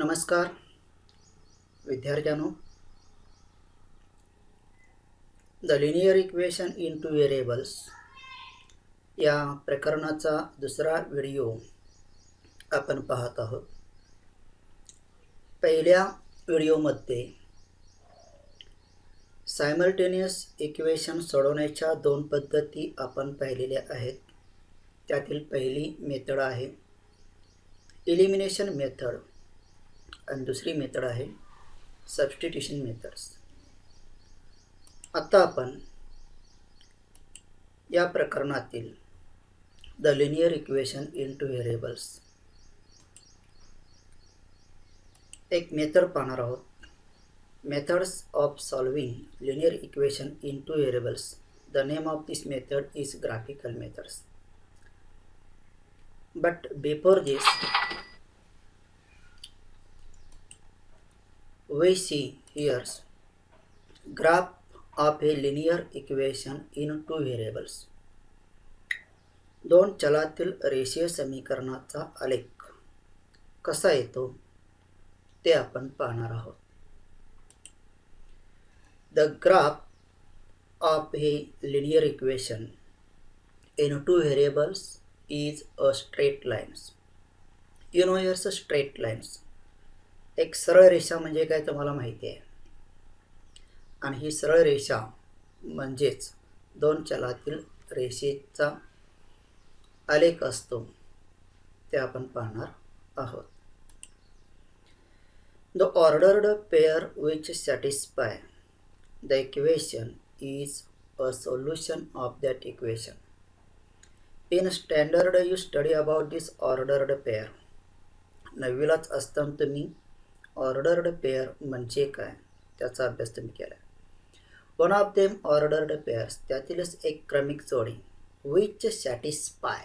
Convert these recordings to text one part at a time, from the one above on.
नमस्कार विद्यार्थ्यांनो. The linear equation in two variables या प्रकरणाचा दुसरा व्हिडिओ आपण पाहत आहोत. पहिल्या व्हिडिओमध्ये सायमल्टेनियस इक्वेशन सोडवण्याच्या दोन पद्धती आपण पाहिलेल्या आहेत. त्यातील पहिली मेथड आहे एलिमिनेशन मेथड आणि दुसरी मेथड आहे सबस्टिट्यूशन मेथड्स. आता आपण या प्रकरणातील the linear equation into variables एक मेथड पाहणार आहोत. Methods of solving linear equation into variables. The name of this method is graphical methods. But before this, we see here graph of a linear equation in two variables. दोन चलातील रेषीय समीकरणाचा आलेख कसा येतो ते आपण पाहणार आहोत. The graph of a linear equation in two variables is a straight lines. You know here's a straight lines. एक सरळ रेषा म्हणजे काय तुम्हाला माहिती आहे. आणि ही सरळ रेषा म्हणजेच दोन चलातील रेषेचा आलेख असतो ते आपण पाहणार आहोत. The ordered pair which satisfy the equation is a solution of that equation. In standard you study about this ordered pair. नववीलाच असताना तुम्ही ordered pair म्हणजे काय त्याचा अभ्यास तुम्ही केला. One of them ordered pairs, त्यातीलच एक क्रमिक जोडी which satisfy,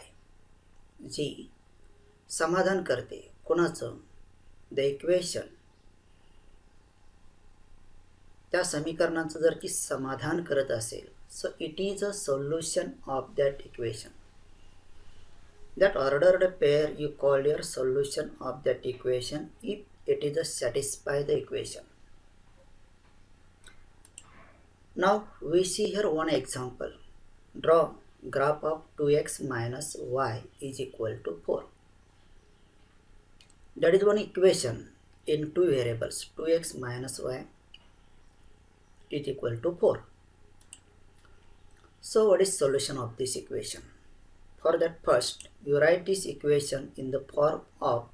जी समाधान करते कोणाचं, the equation, त्या समीकरणाचं जर की समाधान करत असेल, so it is a solution of that equation. That ordered pair you call your solution of that equation if it is a satisfy the equation. Now we see here one example. Draw graph of 2x minus y is equal to 4. That is one equation in two variables. 2x minus y is equal to 4. So what is solution of this equation? For that, first you write this equation in the form of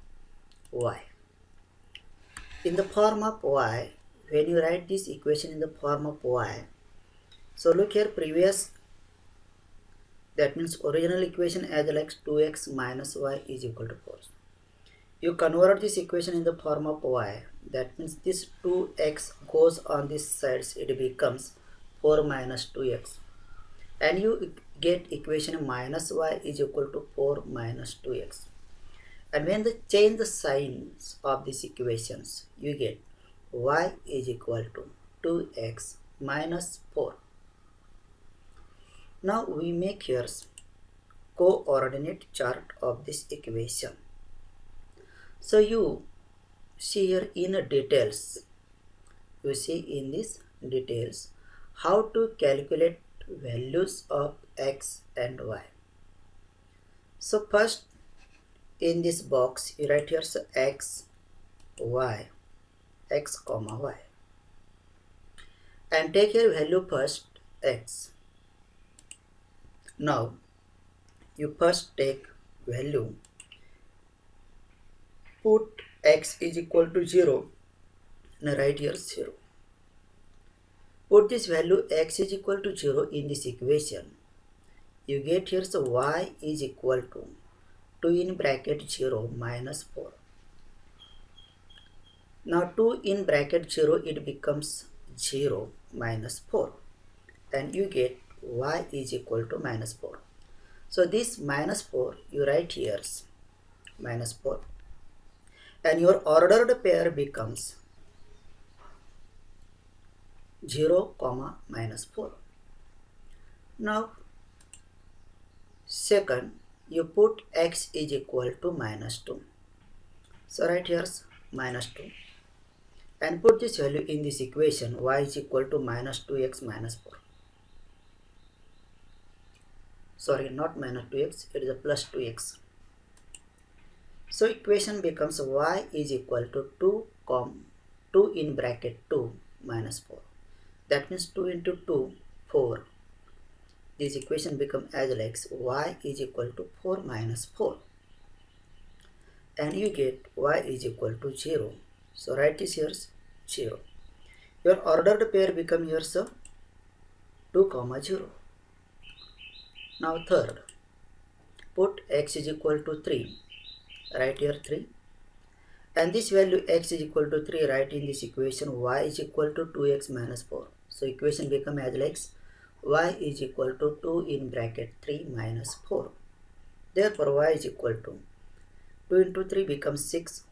y. In the form of y, when you write this equation in the form of y, so look here, previous, that means original equation as like 2x minus y is equal to 4. You convert this equation in the form of y, that means this 2x goes on this sides, it becomes 4 minus 2x. And you get equation minus y is equal to 4 minus 2x. And when they change the signs of these equations, you get y is equal to 2x minus 4. Now we make here coordinate chart of this equation. So you see here in details, you see in this details how to calculate values of x and y. So first in this box you write here x, y, x comma y, and take your value first x. Now you first take value, put x is equal to 0 and write here 0. Put this value x is equal to 0 in this equation. You get here so y is equal to 2 in bracket 0 minus 4. Now 2 in bracket 0 it becomes 0 minus 4 and you get y is equal to minus 4. So this minus 4 you write here minus 4 and your ordered pair becomes 0 comma minus 4. Now second you put x is equal to minus 2. So right here minus 2 and put this value in this equation y is equal to minus 2x minus 4. Sorry, not minus 2x, it is a plus 2x. So equation becomes y is equal to 2 in bracket 2 minus 4. That means 2 into 2, 4. This equation becomes as like y is equal to 4 minus 4. And you get y is equal to 0. So write this here 0. Your ordered pair become here 2, 0. Now third, put x is equal to 3. Write here 3. And this value x is equal to 3, write in this equation y is equal to 2x minus 4. So equation become as like y is equal to 2 in bracket 3 minus 4. Therefore y is equal to 2 into 3 becomes 6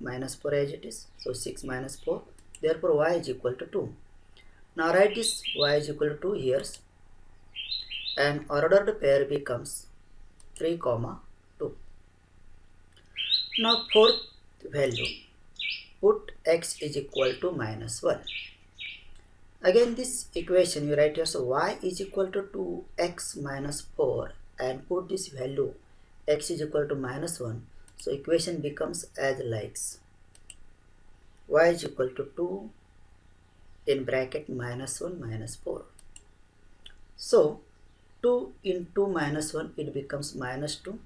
minus 4 as it is. So 6 minus 4. Therefore y is equal to 2. Now write this y is equal to 2 here. And ordered pair becomes 3, 2. Now fourth value, put x is equal to minus 1. Again this equation you write here, so y is equal to 2x minus 4 and put this value x is equal to minus 1. So equation becomes as likes y is equal to 2 in bracket minus 1 minus 4. So 2 into minus 1 it becomes minus 2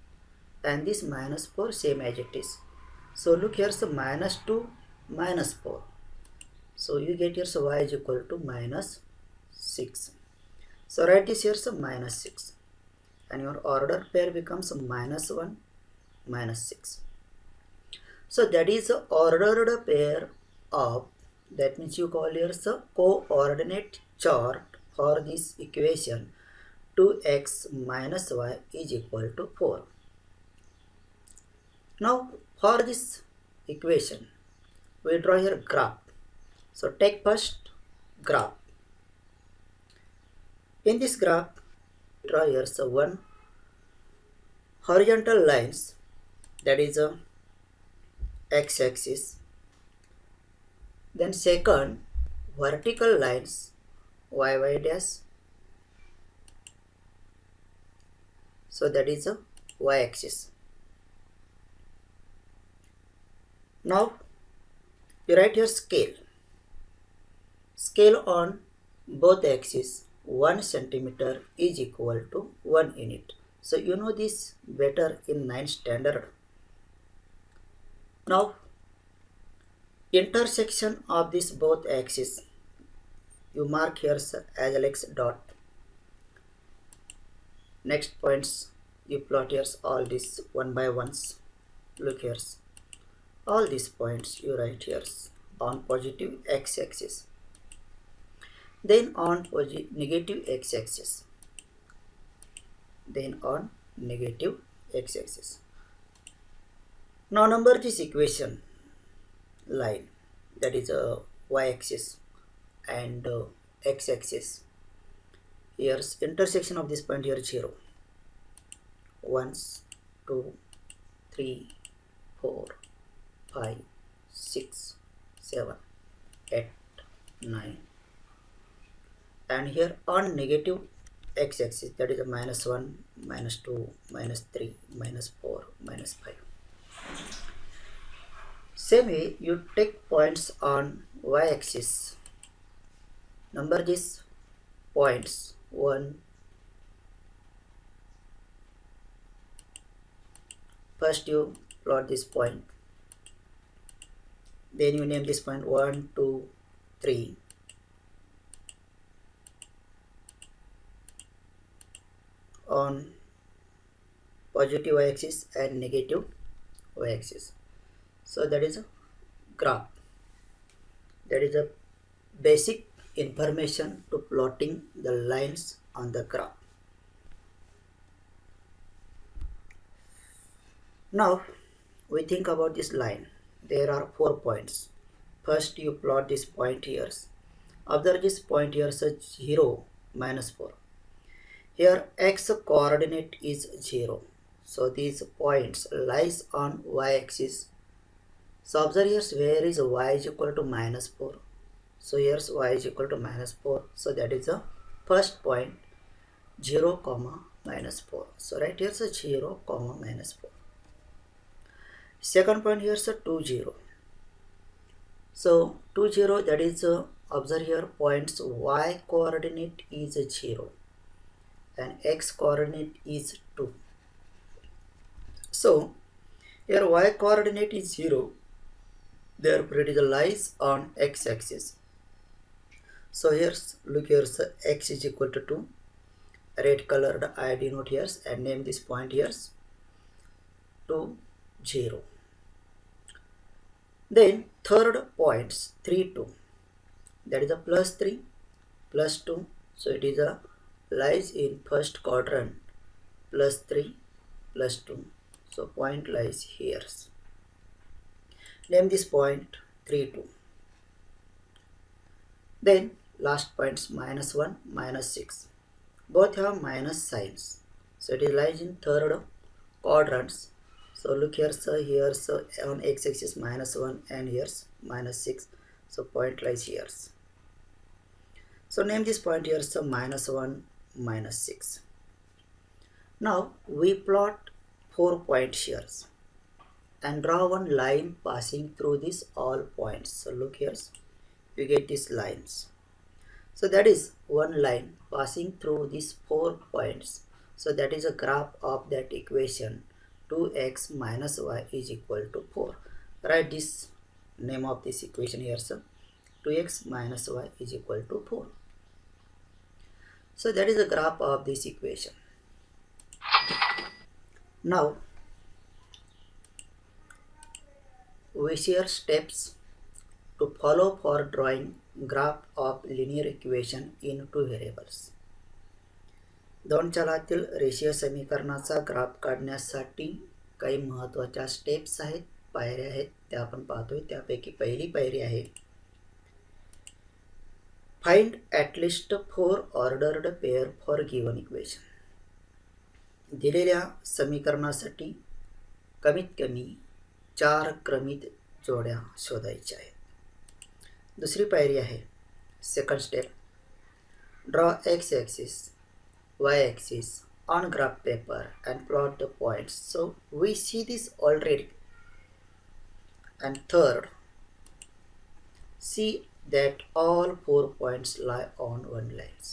and this minus 4 same as it is. So look here, so minus 2 minus 4. So you get here, so y is equal to minus 6. So write this here, so minus 6. And your ordered pair becomes minus 1 minus 6. So that is the ordered pair of, that means you call here the coordinate chart for this equation 2x minus y is equal to 4. Now for this equation we draw here graph. So take first graph. In this graph draw here so one horizontal lines, that is a x-axis. Then second vertical lines y dash. So that is a y-axis. Now you write here scale. Scale on both axes 1 centimeter is equal to 1 unit. So you know this better in 9th standard. Now intersection of this both axes you mark here as Alex dot. Next points you plot here all these one by ones. Look here, all these points you write here on positive x-axis, then on negative x-axis, then on negative x-axis. Now number this equation line, that is a y-axis and x-axis. Here's intersection of this point here 0. 1, 2, 3, 4, 5, 6, 7, 8, 9. And here on negative x-axis, that is a minus 1, minus 2, minus 3, minus 4, minus 5. Same way you take points on y-axis. Number these points 1. First you plot this point. Then you name this point 1, 2, 3. On positive y-axis and negative y-axis. So that is a graph. That is a basic information to plotting the lines on the graph. Now we think about this line. There are 4 points. First you plot this point here. Observe this point here, so 0, minus 4. Here x coordinate is 0. So these points lies on y-axis So observe here where is y is equal to minus 4. So here's y is equal to minus 4. So that is the first point 0 comma minus 4. So right here's a 0 comma minus 4. Second point here's a 2 0. So 2 0, that is observe here points y coordinate is 0 and x coordinate is 2. So here y coordinate is 0, therefore it is lies on x axis. So here's look here's x is equal to 2. Red colored I denote here and name this point here 2 0. Then third points 3 2, that is a plus 3 plus 2. So it is a lies in first quadrant plus 3 plus 2. So point lies here. Name this point 3 2. Then last points minus 1 minus 6. Both have minus signs. So it is lies in third quadrants. So look here, so here so on x-axis minus 1 and here's minus 6. So point lies here. So name this point here so minus 1 minus 6. Now we plot 4 points here and draw one line passing through these all points. So look here, you get these lines. So that is one line passing through these 4 points. So that is a graph of that equation 2x minus y is equal to 4. Write this name of this equation here, so 2x minus y is equal to 4. So that is the graph of this equation. Now we share steps to follow for drawing graph of linear equation in two variables. दोन चलातील रेषीय समीकरणाचा graph काढण्यासाठी काही महत्त्वाच्या steps आहेत, पायऱ्या आहेत, त्या आपण पाहतोय. त्यापैकी पहिली पायरी आहे find at least 4 ordered pair for given equation. दिलेल्या समीकरणासाठी कमीत कमी 4 क्रमित जोड्या शोधायच्या आहेत. दुसरी पायरी आहे second step, draw x axis y-axis on graph paper and plot the points. So we see this already. And third, see that all 4 points lie on one lines.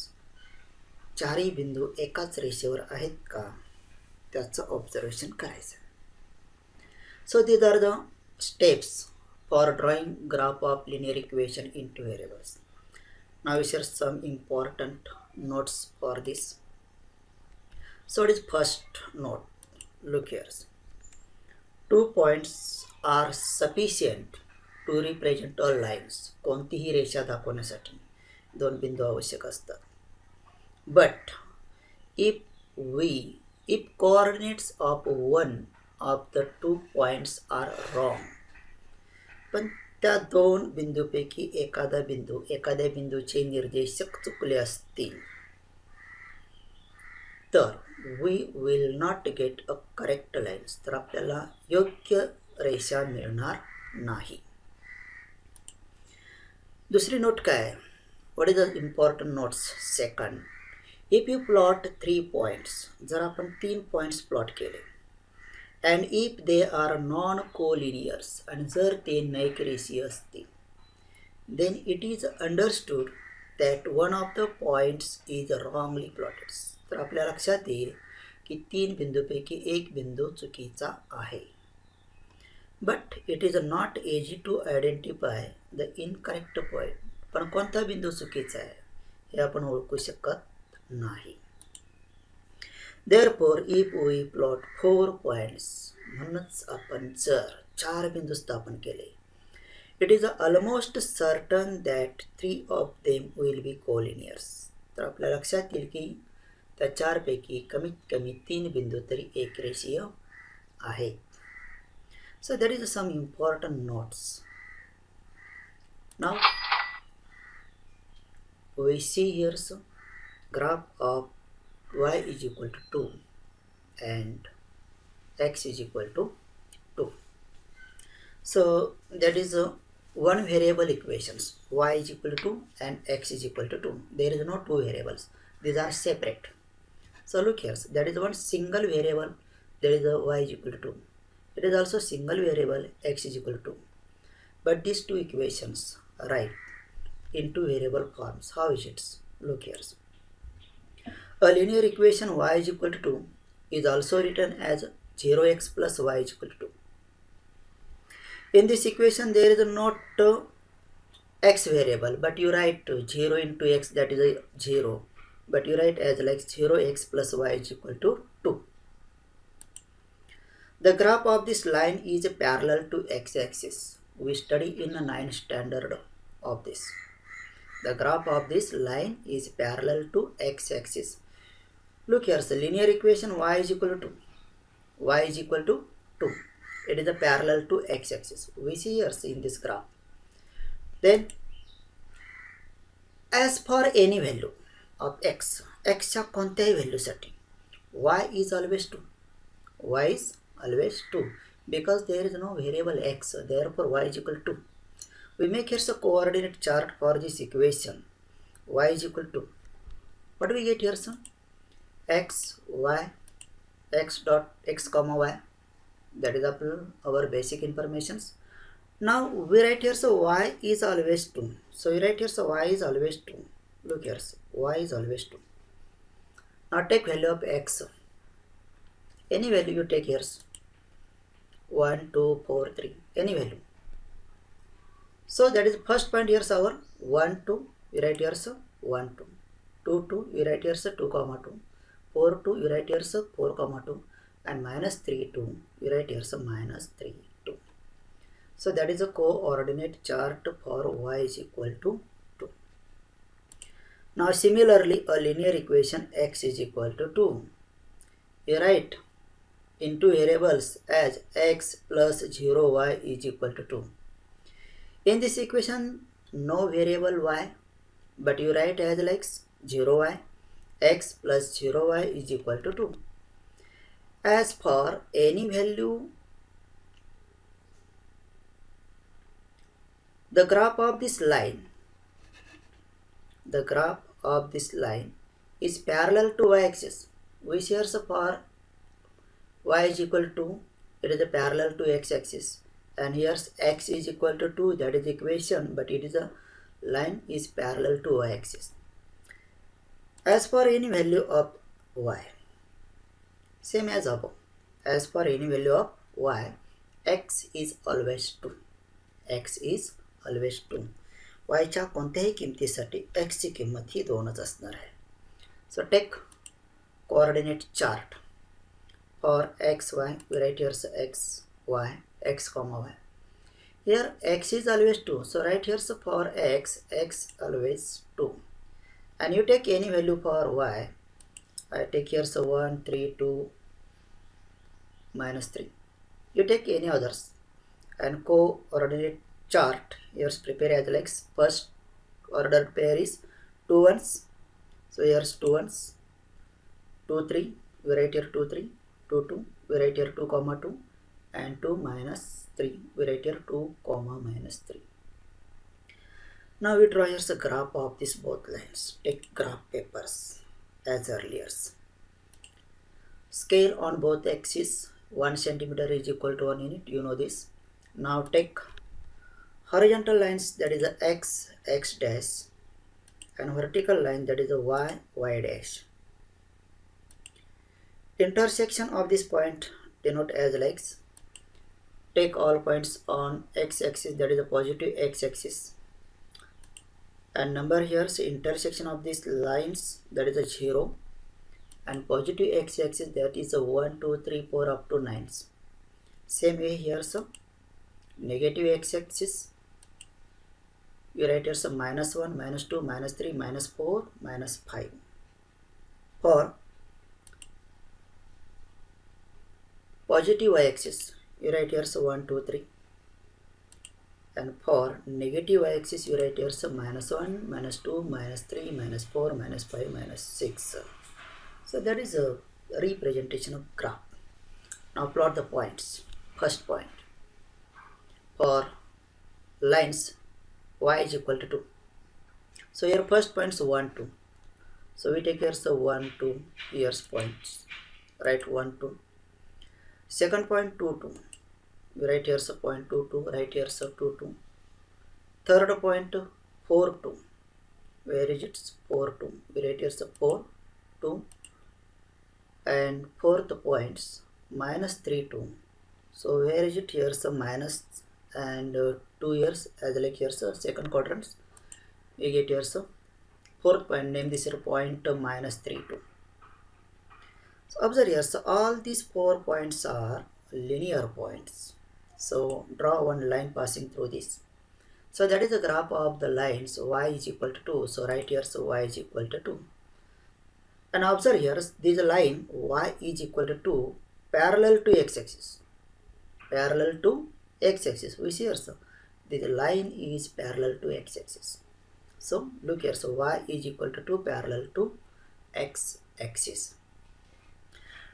चारही बिंदू एकाच रेषेवर आहेत का त्याचं ऑब्झर्वेशन करायचं. So these are the steps for drawing graph of linear equation in two variables. Now we share some important notes for this. So it is first note, look here, 2 points are sufficient to represent all lines. कोणतीही रेषा दाखवण्यासाठी 2 बिंदू आवश्यक असतात. But if coordinates of one of the 2 points are wrong, पण त्या 2 बिंदूपैकी एखाद्या बिंदूचे निर्देशक चुकले असतील तर we will not get a correct lines, तर आपल्याला योग्य रेषा मिळणार नाही. दुसरी नोट काय, what is the important notes? Second, if you plot 3 points, जर आपण 3 points plot केले and if they are non-collinears आणि जर ते नैकरेषीय असतील, then it is understood that one of the points is wrongly plotted. तर आपल्या लक्षात येईल की 3 बिंदूपैकी एक बिंदू चुकीचा आहे. But it is not easy to identify the incorrect point. पण कोणता बिंदू चुकीचा आहे हे आपण ओळखू शकत नाही. Therefore if we plot 4 points, म्हणूनच आपण जर 4 बिंदू स्थापन केले, it is almost certain that 3 of them will be collinears. तर आपल्या लक्षात येईल की त्या 4 पैकी कमीत कमी 3 बिंदू तरी एकरेषीय आहेत. So there is some important notes. Now we see here so graph of y is equal to 2 and x is equal to 2. So that is one variable equations, y is equal to and x is equal to 2. There is no two variables, these are separate. So look here, that is one single variable, there is a y is equal to 2. It is also single variable x is equal to 2. But these two equations write in two variable forms. How is it? Look here. A linear equation y is equal to 2 is also written as 0x plus y is equal to 2. In this equation there is not x variable, but you write 0 into x, that is a 0, but you write as like 0x plus y is equal to 2. The graph of this line is parallel to x-axis. We study in the 9th standard of this. The graph of this line is parallel to x-axis. Look here, the linear equation y is equal to 2. Y is equal to 2. It is a parallel to x-axis. We see here in this graph. Then as for any value of x च्या कोणत्याही व्हॅल्यूसाठी y is always 2. Y is always 2 because there is no variable x, therefore y is equal to 2. We make here a coordinate chart for this equation. Y is equal to, what do we get here, son? X, y, x dot x comma y. That is our basic informations. Now we write here, so y is always 2. So we write here, so y is always 2. Look here, so y is always 2. Now take value of x. Any value you take here, 1, 2, 4, 3, any value. So that is first point here, our 1, 2, we write here, so 1, 2. 2, 2, we write here, so 2, comma 2. 4, 2, you write here, so 4, comma 2. And minus 3, 2, you write here, so minus 3, 2. So that is a coordinate chart for y is equal to 2. Now similarly, a linear equation x is equal to 2. You write in two variables as x plus 0y is equal to 2. In this equation, no variable y, but you write as like 0y, x plus 0y is equal to 2. As for any value, the graph of this line is parallel to y-axis. We share for y is equal to, it is a parallel to x-axis, and here's x is equal to 2, that is the equation, but it is a line is parallel to y-axis. As for any value of y, same as above, as for any value of y, x is always 2. x is always 2. y च्या कोणत्याही किमतीसाठी x ची किंमत ही 2च असणार आहे. So take coordinate chart for x, y, we write here so x, y, x comma y. Here x is always 2, so write here so for x, x always 2. And you take any value for y, I take here so 1, 3, 2, minus 3. You take any others and coordinate chart, here's prepare as like first ordered pair is 2 ones. So here's 2 ones, 2, 3, we write here 2, 3, 2, 2, we write here 2, comma 2, and 2 minus 3, we write here 2, comma minus 3. Now we draw here the graph of these both lines. Take graph papers as earlier. Scale on both axes, 1 centimeter is equal to 1 unit, you know this. Now take horizontal lines, that is a x, x dash, and vertical line, that is a y, y dash. Intersection of this point denote as like, take all points on x-axis, that is a positive x-axis, and number here, so intersection of these lines, that is a 0, and positive x-axis, that is a 1, 2, 3, 4 up to 9. Same way here, so negative x-axis, you write here some minus 1, minus 2, minus 3, minus 4, minus 5. For positive y-axis, you write here so 1, 2, 3. And for negative y-axis, you write here some minus 1, minus 2, minus 3, minus 4, minus 5, minus 6. So that is a representation of graph. Now plot the points. First point. for lines y is equal to 2. So here first point is 1, 2. So we take here the 1, 2 here's points. Write 1, 2. Second point 2, 2. We write here the point 2, 2. Write here the 2, 2. Third point 4, 2. Where is it? 4, 2. We write here the 4, 2. And fourth points minus 3, 2. So where is it? Here's the minus and 2 years as like here's the second quadrant. We get here's the fourth point, name this here point minus 3, 2. So observe here, so all these 4 points are linear points. So draw one line passing through this. So that is the graph of the lines y is equal to 2. So write here, so y is equal to 2. And observe here, this line y is equal to 2 parallel to x-axis. Parallel to x-axis. We see here, so this line is parallel to x-axis. So look here, so y is equal to 2 parallel to x-axis.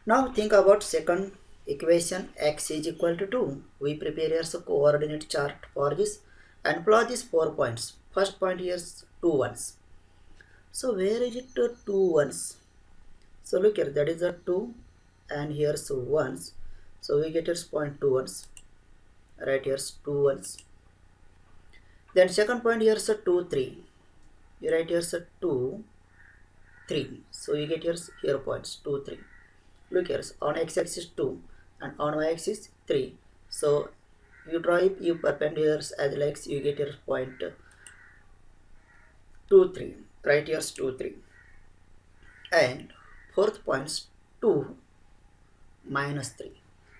Now think about second equation, x is equal to 2. We prepare here a coordinate chart for this and plot these 4 points. First point here is 2 ones. So where is it 2 ones? So look here, that is a 2 and here's 1s. So we get here point 2 ones. Right, here's 2 ones. Then second point here is a 2, 3. You write here's a 2, 3. So you get here points 2, 3. Look here, on x-axis 2 and on y-axis 3. So you draw it, you perpendiculars as like you get here point 2, 3. Right, here's 2, 3. And fourth points 2 minus 3.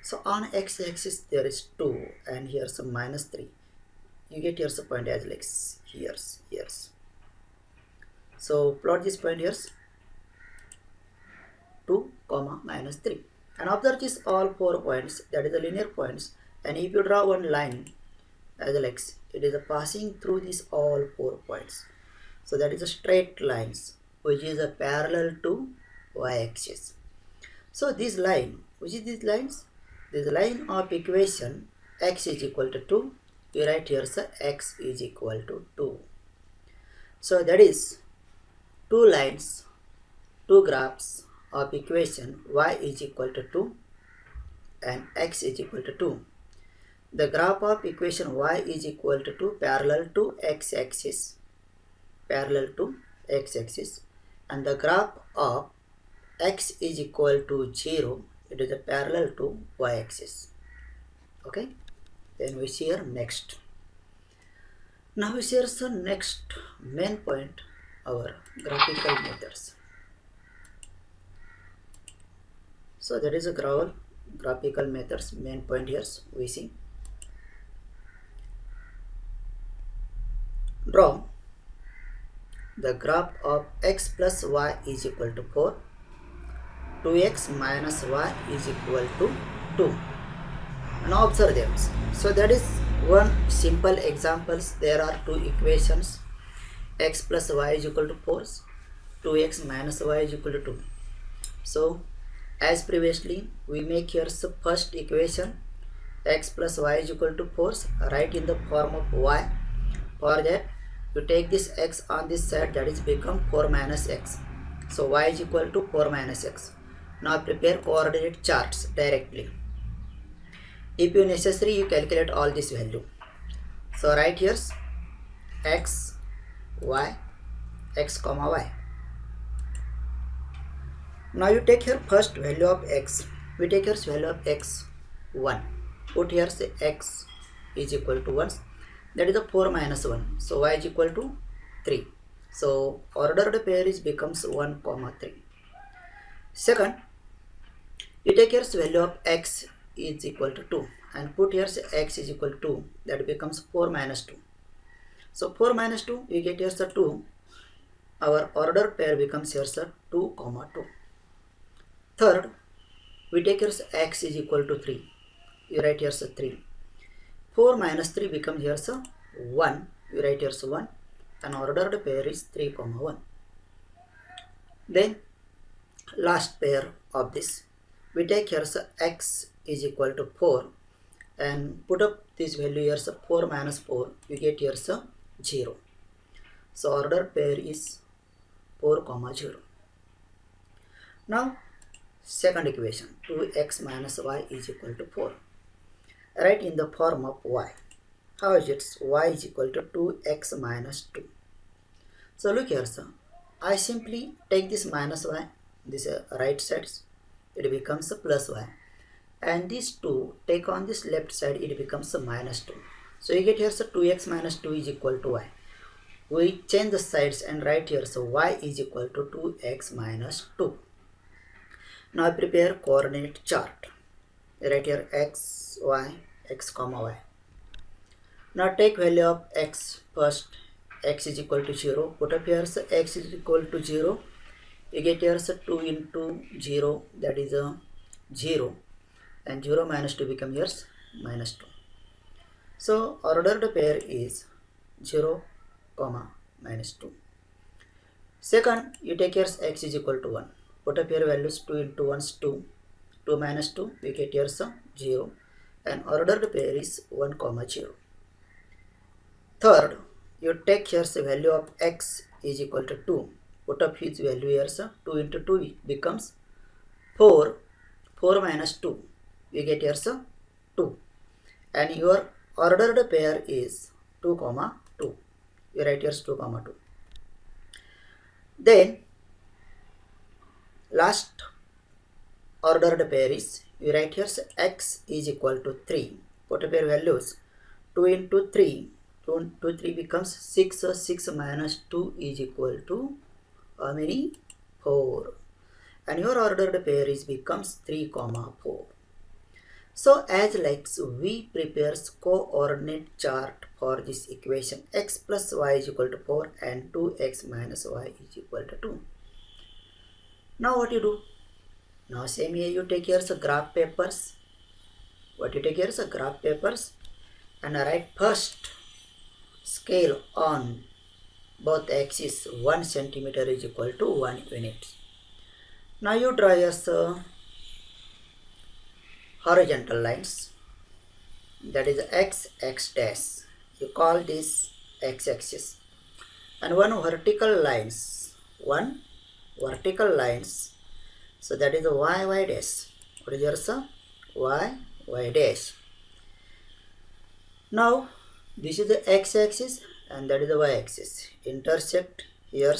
So on x-axis there is 2 and here's a minus 3. You get here's a point as like here's. So plot this point here 2 comma minus 3 and observe this all 4 points, that is the linear points, and if you draw one line as like it is a passing through these all 4 points. So that is a straight lines which is a parallel to y-axis. So this line, which is these lines? This line of equation x is equal to 2. You write here so x is equal to 2. So that is 2 lines, 2 graphs of equation y is equal to 2 and x is equal to 2. The graph of equation y is equal to 2 parallel to x-axis, and the graph of x is equal to 0, it is a parallel to y-axis. Okay, then we see here next. Now we see the next main point, our graphical methods. So that is a graphical methods main point here. We see, draw the graph of x plus y is equal to 4, 2x minus y is equal to 2. Now observe them. So that is one simple examples. There are 2 equations, x plus y is equal to 4, 2x minus y is equal to 2. So as previously, we make here the first equation, x plus y is equal to 4, write in the form of y. For that, you take this x on this side, that is become 4 minus x. So y is equal to 4 minus x. Now prepare coordinate charts directly. If you necessary, you calculate all this value. So write here x, y, x comma y. Now you take here first value of x. We take here value of x 1. Put here say x is equal to 1. That is a 4 minus 1. So y is equal to 3. So ordered pair is becomes 1 comma 3. Second, you take here value of x is equal to 2 and put here say x is equal to 2. That becomes 4 minus 2. So 4 minus 2, we get here the 2. Our ordered pair becomes here 2 comma 2. Third, we take here x is equal to 3. You write here 3. 4 minus 3 becomes here 1. You write here 1. And ordered pair is 3 comma 1. Then last pair of this, we take here x is equal to 4 and put up this value here, so 4 minus 4, you get here so 0. So ordered pair is 4 comma 0. Now second equation, 2x minus y is equal to 4. Write in the form of y. How is it? Y is equal to 2x minus 2. So look here, sir. I simply take this minus y, this right side, it becomes a plus y. And this 2, take on this left side, it becomes a minus 2. So you get here, so 2x minus 2 is equal to y. We change the sides and write here, so y is equal to 2x minus 2. Now prepare coordinate chart. Write here x, y, x comma y. Now take value of x first. X is equal to 0. Put up here, so x is equal to 0. You get here, so 2 into 0, that is a 0. And 0 minus 2 become here minus 2. So ordered pair is 0, comma, minus 2. Second, you take here x is equal to 1. Put up here values, 2 into 1 is 2. 2 minus 2, we get here so 0. And ordered pair is 1, comma 0. Third, you take here the value of x is equal to 2. Put up his value here, so 2 into 2 becomes 4. 4 minus 2, we get here so 2. And your ordered pair is 2, comma 2. You write here 2, comma 2. Then last ordered pair is, you write here so x is equal to 3. Put up your values, 2 into 3. 2 into 3 becomes 6. So 6 minus 2 is equal to how many? 4. And your ordered pair is becomes 3, comma 4. So as like we prepares coordinate chart for this equation, x plus y is equal to 4 and 2x minus y is equal to 2. Now what you do? Now same here, you take here some graph papers. What you take here is graph papers and write first scale on both axes 1 centimeter is equal to 1 unit. Now you draw your horizontal lines, that is x dash. You call this x axis, and one vertical lines, so that is the y dash. What is your y dash? Now this is the x axis and that is the y axis. Intersect here,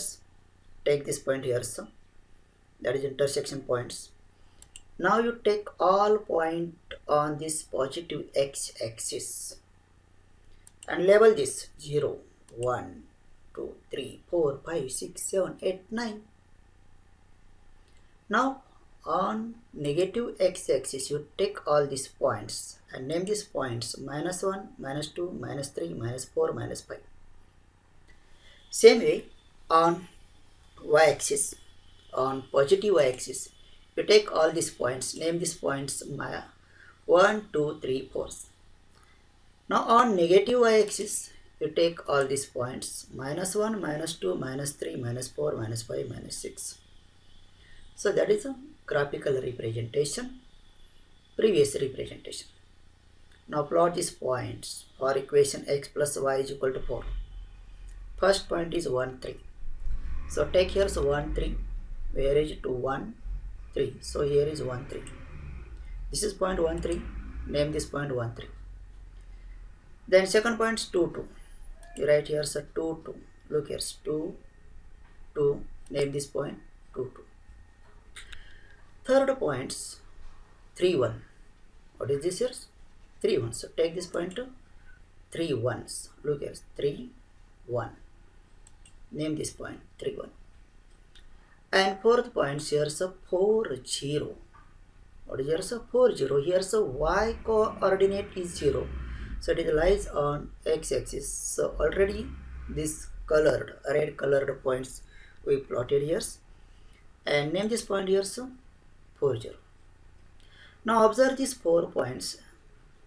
take this point here, so that is intersection points. Now you take all point on this positive x axis and label this 0, 1, 2, 3, 4, 5, 6, 7, 8, 9. Now on negative x axis you take all these points and name these points minus 1, minus 2, minus 3, minus 4, minus 5. Same way on y axis, on positive y axis, you take all these points, name these points 1, 2, 3, 4. Now on negative y axis, you take all these points minus 1, minus 2, minus 3, minus 4, minus 5, minus 6. So that is a graphical representation, previous representation. Now plot these points for equation x plus y is equal to 4. First point is 1, 3. So take here 1, 3. Where is 2, 1, 3? So here is 1, 3. This is point 1, 3. Name this point 1, 3. Then second point is 2, 2. You write here 2, 2. Look here 2, 2. Name this point 2, 2. Third points 3, 1. What is this here? 3, 1. So take this point to 3 1s. Look here 3, 1. Name this point 3, 1. And fourth point here 4, 0. What is here 4, 0? Here y coordinate is 0. So it lies on x axis. So already this colored, red colored points we plotted here. And name this point here 4, 0. Now observe these 4 points.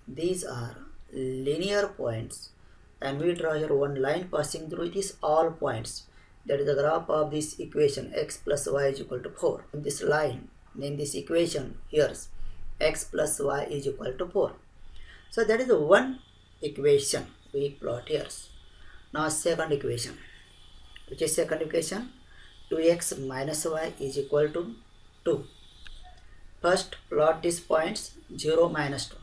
These are linear points and we draw here one line passing through these all points. That is the graph of this equation x plus y is equal to 4. This line, name this equation here x plus y is equal to 4. So that is the one equation we plot here. Now second equation. Which is second equation? 2x minus y is equal to 2. First plot these points 0 minus 2.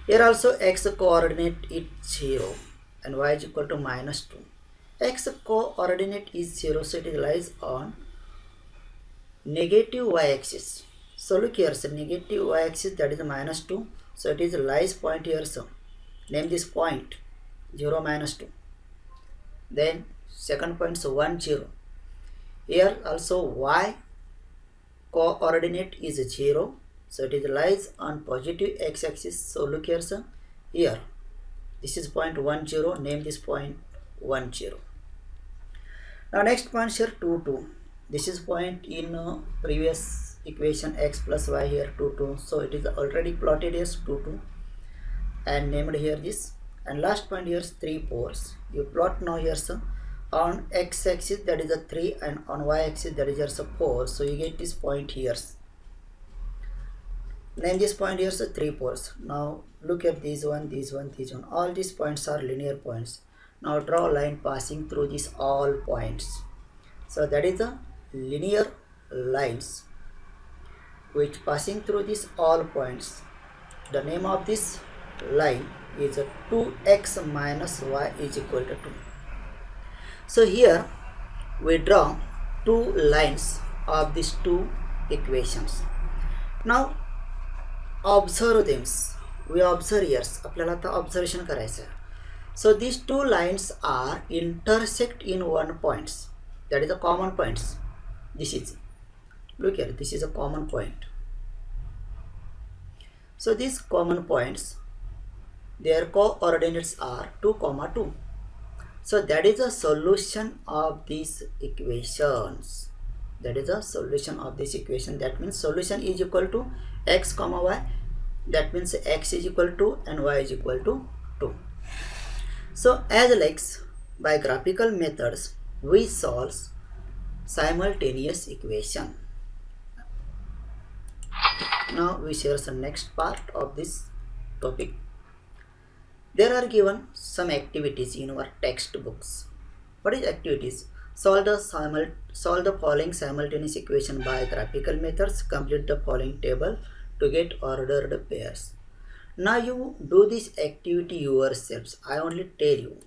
Here also x coordinate is 0 and y is equal to minus 2. X coordinate is 0, so it lies on negative y-axis. So look here, so negative y-axis, that is minus 2. So it is lies point here. So name this point 0 minus 2. Then second point, so 1 0. Here also y coordinate is 0. So it is lies on positive x-axis. So look here, sir. Here, this is point 1 0. Name this point 1 0. Now next point here 2 2. This is point in previous equation x plus y here 2 2. So it is already plotted as 2 2 and named here this. And last point here is 3 4. You plot now here, sir. On x-axis that is a 3 and on y-axis that is just a 4. So you get this point here. Name this point here, so 3 4. Now look at these one, these one, these one. All these points are linear points. Now draw a line passing through these all points. So that is the linear lines which passing through these all points. The name of this line is 2x minus y is equal to 2. So here we draw two lines of these two equations. Now observe them. We observe here. आपल्याला आता observation करायचं आहे. So these two lines are intersect in one points. That is the common points. This is, look here, this is a common point. So these common points, their coordinates are 2, 2. So that is the solution of these equations. That is the solution of this equation. That means solution is equal to x comma y. That means x is equal to and y is equal to 2. So as likes by graphical methods we solve simultaneous equation. Now we share some next part of this topic. There are given some activities in our textbooks. What is activities? Solve the following simultaneous equation by graphical methods. Complete the following table to get ordered pairs. Now you do this activity yourselves. I only tell you.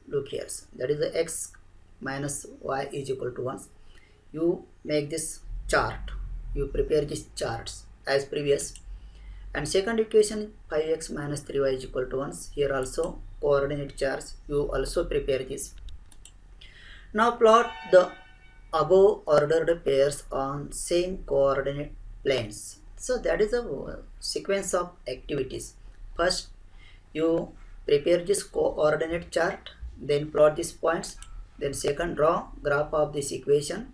Look here. That is the x minus y is equal to 1. You make this chart. You prepare these charts as previous. And second equation 5x minus 3y is equal to 1. Here also coordinate charts. You also prepare this. Now plot the above ordered pairs on same coordinate planes. So that is a sequence of activities. First you prepare this coordinate chart, then plot these points, then second draw graph of this equation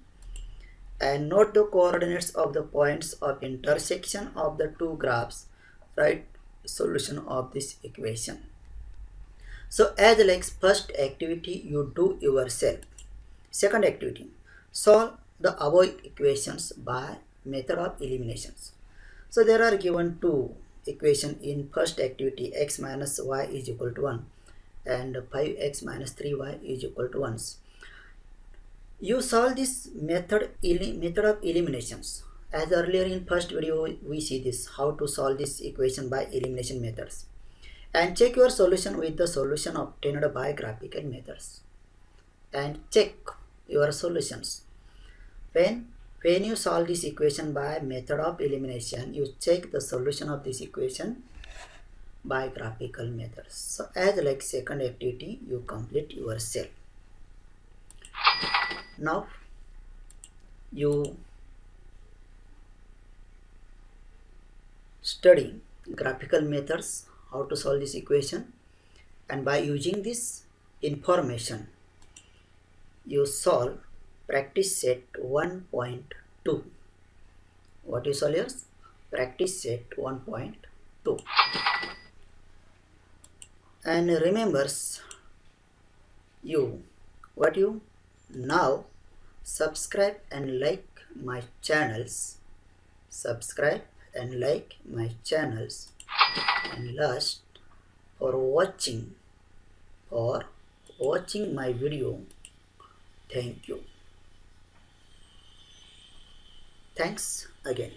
and note the coordinates of the points of intersection of the two graphs. Write solution of this equation. So as like first activity you do yourself. Second activity, solve the above equations by method of eliminations. So there are given two equations in first activity, x minus y is equal to 1 and 5x minus 3y is equal to 1. You solve this method of eliminations. As earlier in first video we see this, how to solve this equation by elimination methods. And check your solution with the solution obtained by graphical methods. And check your solutions. When you solve this equation by method of elimination, you check the solution of this equation by graphical methods. So as like second activity you complete yourself. Now you study graphical methods, how to solve this equation, and by using this information you solve practice set 1.2. What you solve here? Practice set 1.2. And remembers you what you now subscribe and like my channels. Subscribe and like my channels. And last, for watching my video. Thank you. Thanks again.